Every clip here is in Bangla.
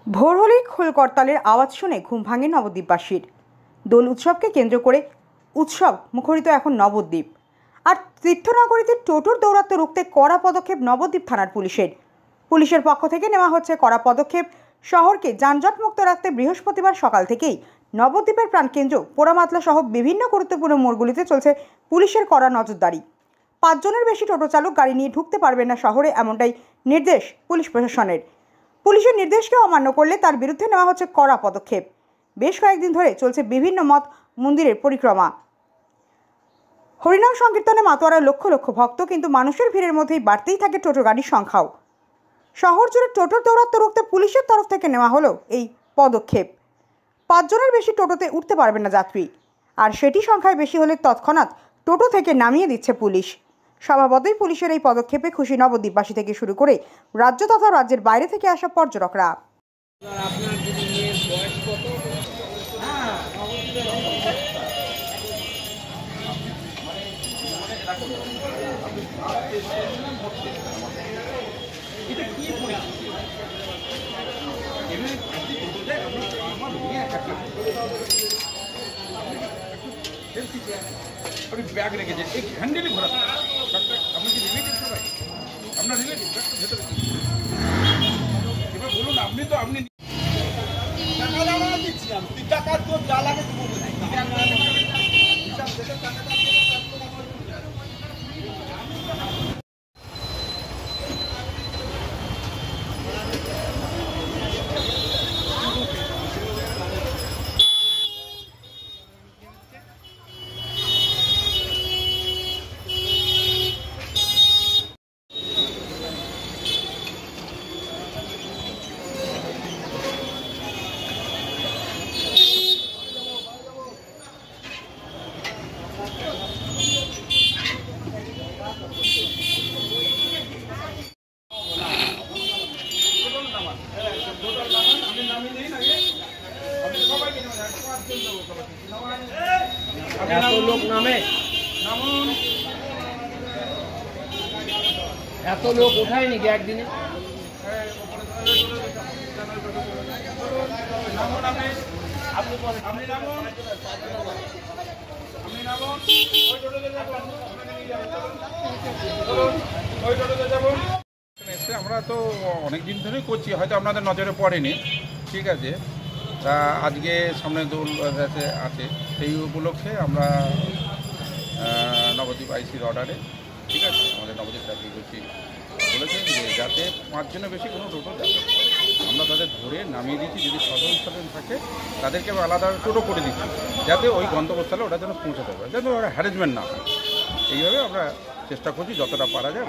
ভোর হলেই খোল করতালের আওয়াজ শুনে ঘুম ভাঙে নবদ্বীপবাসীর। দোল উৎসবকে কেন্দ্র করে উৎসব মুখরিত এখন নবদ্বীপ। আর তীর্থনগরীতে টোটোর দৌরাত্ম্য রুখতে কড়া পদক্ষেপ নবদ্বীপ থানার পুলিশের পক্ষ থেকে নেওয়া হচ্ছে কড়া পদক্ষেপ। শহরকে যানজটমুক্ত রাখতে বৃহস্পতিবার সকাল থেকেই নবদ্বীপের প্রাণকেন্দ্র পোড়ামাতলা সহ বিভিন্ন গুরুত্বপূর্ণ মোড়গুলিতে চলছে পুলিশের কড়া নজরদারি। 5 জনের বেশি টোটো চালক গাড়ি নিয়ে ঢুকতে পারবেন না শহরে, এমনটাই নির্দেশ পুলিশ প্রশাসনের। পুলিশের নির্দেশকে অমান্য করলে তার বিরুদ্ধে নেওয়া হচ্ছে কড়া পদক্ষেপ। বেশ কয়েকদিন ধরে চলছে বিভিন্ন মঠ মন্দিরের পরিক্রমা। হরিনাম সংকীর্তনে মাতোয়ারার লক্ষ লক্ষ ভক্ত, কিন্তু মানুষের ভিড়ের মধ্যেই বাড়তেই থাকে টোটো গাড়ির সংখ্যাও। শহর জুড়ে টোটোর দৌরাত্ম্য রুখতে পুলিশের তরফ থেকে নেওয়া হলো এই পদক্ষেপ। 5 জনের বেশি টোটোতে উঠতে পারবেন না যাত্রী, আর সেটি সংখ্যায় বেশি হলে তৎক্ষণাৎ টোটো থেকে নামিয়ে দিচ্ছে পুলিশ। স্বভাবতই পুলিশের এই পদক্ষেপে খুশি নবদ্বীপবাসী থেকে শুরু করে রাজ্য তথা রাজ্যের বাইরে থেকে আসা পর্যটকরা। আপনি ব্যাগ রেখেছেন, এই হ্যান্ডেলে ঘোরা আপনি কি রিলেটিভ সবাই? আপনার রিলেটিভ ভেতরে এবার বলুন। আপনি টাকা দিচ্ছি, আমি টাকা তোর যা লাগে এত লোক নামে, এত লোক ওঠায় নাকি একদিনে? আমরা তো অনেকদিন ধরেই করছি, হয়তো আপনাদের নজরে পড়েনি, ঠিক আছে। তা আজকে সামনে দোল আছে, সেই উপলক্ষে আমরা নবদ্বীপ আইসির অর্ডারে, ঠিক আছে, আমাদের নবদ্বীপ ট্রাফিক করছি বলেছেন যে যাতে 5 জনের বেশি কোনো টোটো যাবে, আমরা তাদের ধরে নামিয়ে দিচ্ছি। যদি সদস্য থাকে তাদেরকে আলাদা টোটো করে দিচ্ছি, যাতে ওই গন্তব্যস্থলে ওটা যেন পৌঁছাতে পারে, যাতে ওরা হ্যারাসমেন্ট না হয়। এইভাবে আমরা চেষ্টা করছি যতটা পারা যায়।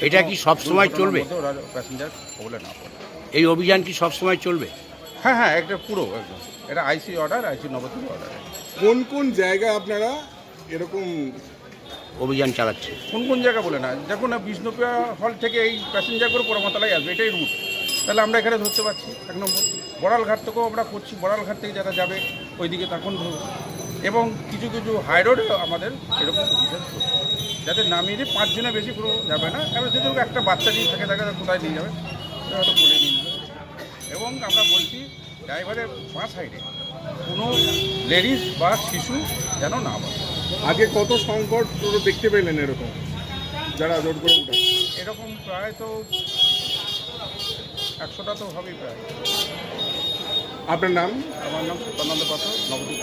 এটা কি সব সময় চলবে? ওরা প্যাসেঞ্জার বলে না পড়ে। এই অভিযান কি সব সময় চলবে? হ্যাঁ, একটা পুরো একদম এটা আইসি অর্ডার, আইসি নবদ্বীপ অর্ডার। কোন কোন জায়গায় আপনারা এরকম অভিযান চালাচ্ছে? কোন জায়গা বলে না, যখন বিষ্ণুপ্রিয়া হল থেকে এই প্যাসেঞ্জার করে পোড়ামাতলায় আসবে, এটাই রুট, তাহলে আমরা এখানে ধরতে পারছি। 1 নম্বর বড়ালঘাট থেকেও আমরা করছি, বড়ালঘাট থেকে যারা যাবে ওইদিকে তখন ধরবো। এবং কিছু কিছু হাই রোডে আমাদের এরকম অভিযান করছে, যাতে নামিয়ে দিয়ে 5 জনের বেশি কোনো যাবে না। এবার যদি একটা বাচ্চা দিয়ে থাকে তাকে কোথায় নিয়ে যাবে, হয়তো বলে নিয়ে যাবে। এবং আমরা বলছি ড্রাইভারের বাঁ সাইডে কোনো লেডিস বা শিশু যেন না বসে। আগে কত সংকট দেখতে পেলেন এরকম যারা রোড করে উঠে? এরকম প্রায় তো 100টা তো হবেই প্রায়। আপনার নাম? আমার নাম সত্যানন্দ পাত্র, নবদ্বীপ।